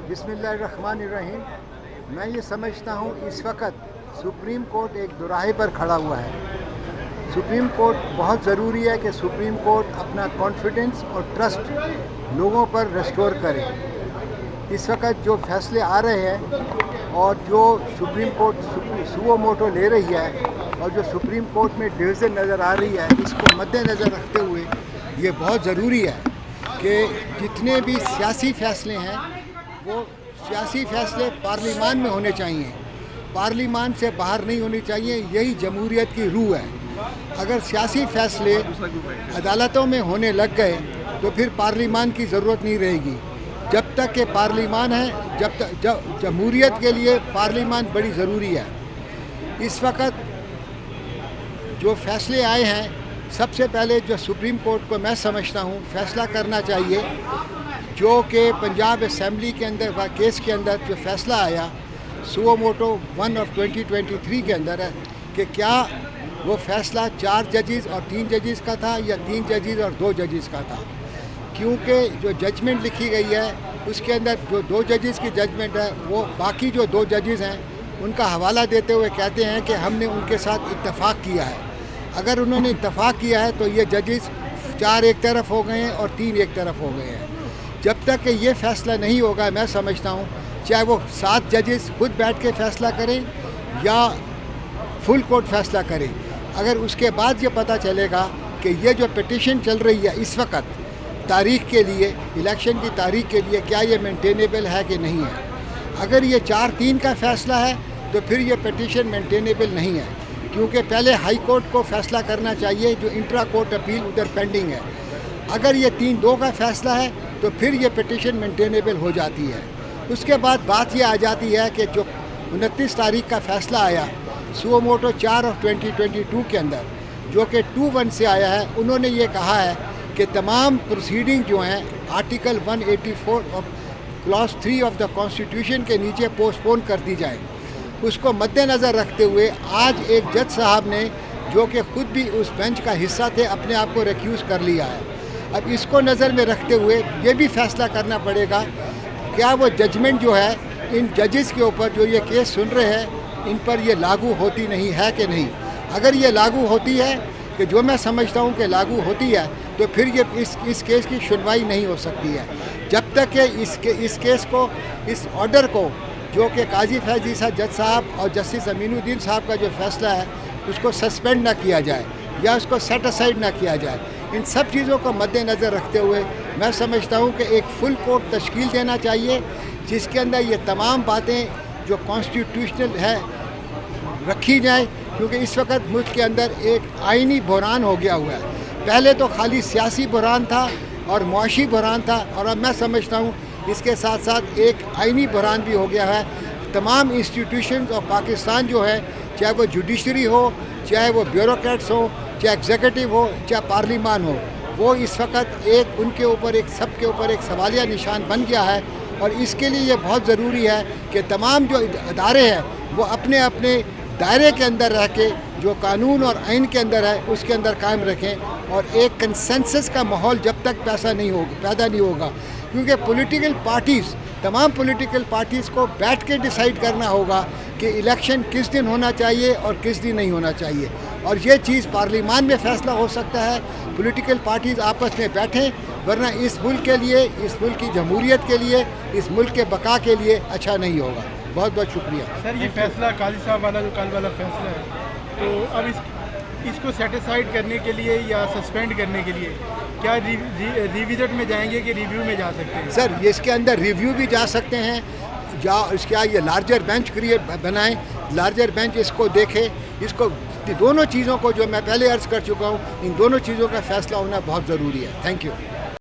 बिस्मिल्लाहिर्रहमानिर्रहीम। मैं ये समझता हूँ इस वक्त सुप्रीम कोर्ट एक दुराहे पर खड़ा हुआ है। सुप्रीम कोर्ट बहुत ज़रूरी है कि सुप्रीम कोर्ट अपना कॉन्फिडेंस और ट्रस्ट लोगों पर रेस्टोर करे। इस वक्त जो फैसले आ रहे हैं और जो सुप्रीम कोर्ट सुओ मोटो ले रही है और जो सुप्रीम कोर्ट में डिवीज़न नज़र आ रही है, इसको मद्देनज़र रखते हुए ये बहुत ज़रूरी है कि जितने भी सियासी फ़ैसले हैं वो सियासी फ़ैसले पार्लिमान में होने चाहिए, पार्लिमान से बाहर नहीं होने चाहिए। यही जमहूरियत की रूह है। अगर सियासी फ़ैसले अदालतों में होने लग गए तो फिर पार्लिमान की ज़रूरत नहीं रहेगी। जब तक कि पार्लिमान है, जब तक जमहूरियत के लिए पार्लिमान बड़ी ज़रूरी है। इस वक्त जो फ़ैसले आए हैं, सबसे पहले जो सुप्रीम कोर्ट को मैं समझता हूँ फैसला करना चाहिए, जो कि पंजाब असम्बली के अंदर केस के अंदर जो फ़ैसला आया सुओ मोटो 1 ऑफ 2023 के अंदर है कि क्या वो फ़ैसला 4 जजेस और 3 जजेस का था या 3 जजेस और 2 जजेस का था। क्योंकि जो जजमेंट लिखी गई है उसके अंदर जो 2 जजेस की जजमेंट है वो बाकी जो 2 जजेस हैं उनका हवाला देते हुए कहते हैं कि हमने उनके साथ इत्तेफाक किया है। अगर उन्होंने इत्तेफाक किया है तो ये जजेस 4 एक तरफ हो गए हैं और 3 एक तरफ हो गए हैं। जब तक कि ये फ़ैसला नहीं होगा, मैं समझता हूँ चाहे वो 7 जजेस खुद बैठ के फ़ैसला करें या फुल कोर्ट फ़ैसला करें, अगर उसके बाद ये पता चलेगा कि ये जो पिटिशन चल रही है इस वक्त तारीख़ के लिए, इलेक्शन की तारीख़ के लिए, क्या ये मेंटेनेबल है कि नहीं है। अगर ये 4-3 का फ़ैसला है तो फिर ये पिटिशन मेंटेनेबल नहीं है, क्योंकि पहले हाई कोर्ट को फ़ैसला करना चाहिए, जो इंट्रा कोर्ट अपील उधर पेंडिंग है। अगर ये 3-2 का फ़ैसला है तो फिर ये पिटिशन मेंटेनेबल हो जाती है। उसके बाद बात ये आ जाती है कि जो 29 तारीख का फ़ैसला आया सुओ मोटो 4 ऑफ 2022 के अंदर, जो कि 2-1 से आया है, उन्होंने ये कहा है कि तमाम प्रोसीडिंग जो हैं article 184 of clause 3 of the constitution के नीचे पोस्टपोन कर दी जाए। उसको मद्देनज़र रखते हुए आज एक जज साहब ने, जो कि ख़ुद भी उस बेंच का हिस्सा थे, अपने आप को रिक्यूज़ कर लिया है। अब इसको नज़र में रखते हुए ये भी फ़ैसला करना पड़ेगा क्या वो जजमेंट जो है इन जजेस के ऊपर जो ये केस सुन रहे हैं इन पर ये लागू होती नहीं है कि नहीं। अगर ये लागू होती है, कि जो मैं समझता हूँ कि लागू होती है, तो फिर ये इस केस की सुनवाई नहीं हो सकती है जब तक कि इस केस को, इस ऑर्डर को, जो कि काजी फैज़ ईसा जज साहब और जस्टिस अमीनुद्दीन साहब का जो फ़ैसला है उसको सस्पेंड ना किया जाए या उसको सेट असाइड ना किया जाए। इन सब चीज़ों को मद्देनज़र रखते हुए मैं समझता हूँ कि एक फुल कोर्ट तश्कील देना चाहिए, जिसके अंदर ये तमाम बातें जो कॉन्स्टिट्यूशनल है रखी जाए, क्योंकि इस वक्त मुल्क के अंदर एक आइनी बहरान हो गया हुआ है। पहले तो खाली सियासी बहरान था और मुआशी बहरान था, और अब मैं समझता हूँ इसके साथ साथ एक आइनी बहरान भी हो गया है। तमाम इंस्टीट्यूशंस ऑफ पाकिस्तान जो है, चाहे वो जुडिशरी हो, चाहे वो ब्यूरोक्रेट्स हो, चाहे एग्जीक्यूटिव हो, चाहे पार्लिमान हो, वो इस वक्त एक उनके ऊपर एक सबके ऊपर एक सवालिया निशान बन गया है। और इसके लिए ये बहुत ज़रूरी है कि तमाम जो इदारे हैं वो अपने अपने दायरे के अंदर रह के जो कानून और आइन के अंदर है उसके अंदर कायम रखें, और एक कंसेंसस का माहौल जब तक पैदा नहीं होगा, क्योंकि पॉलिटिकल पार्टीज़, तमाम पॉलिटिकल पार्टीज़ को बैठ के डिसाइड करना होगा कि इलेक्शन किस दिन होना चाहिए और किस दिन नहीं होना चाहिए। और ये चीज़ पार्लिमान में फ़ैसला हो सकता है, पॉलिटिकल पार्टीज़ आपस में बैठें, वरना इस मुल्क के लिए, इस मुल्क की जमहूरियत के लिए, इस मुल्क के बका के लिए अच्छा नहीं होगा। बहुत बहुत शुक्रिया सर। ये फैसला काजी साहब वाला जो कल वाला फैसला है, तो अब इसको सेटिस्फाइड करने के लिए या सस्पेंड करने के लिए क्या रिविज़िट में जाएंगे कि रिव्यू में जा सकते हैं? सर, ये इसके अंदर रिव्यू भी जा सकते हैं, क्या ये लार्जर बेंच बनाएं, लार्जर बेंच इसको देखे, इसको दोनों चीज़ों को, जो मैं पहले अर्ज़ कर चुका हूँ, इन दोनों चीज़ों का फ़ैसला होना बहुत ज़रूरी है। Thank you.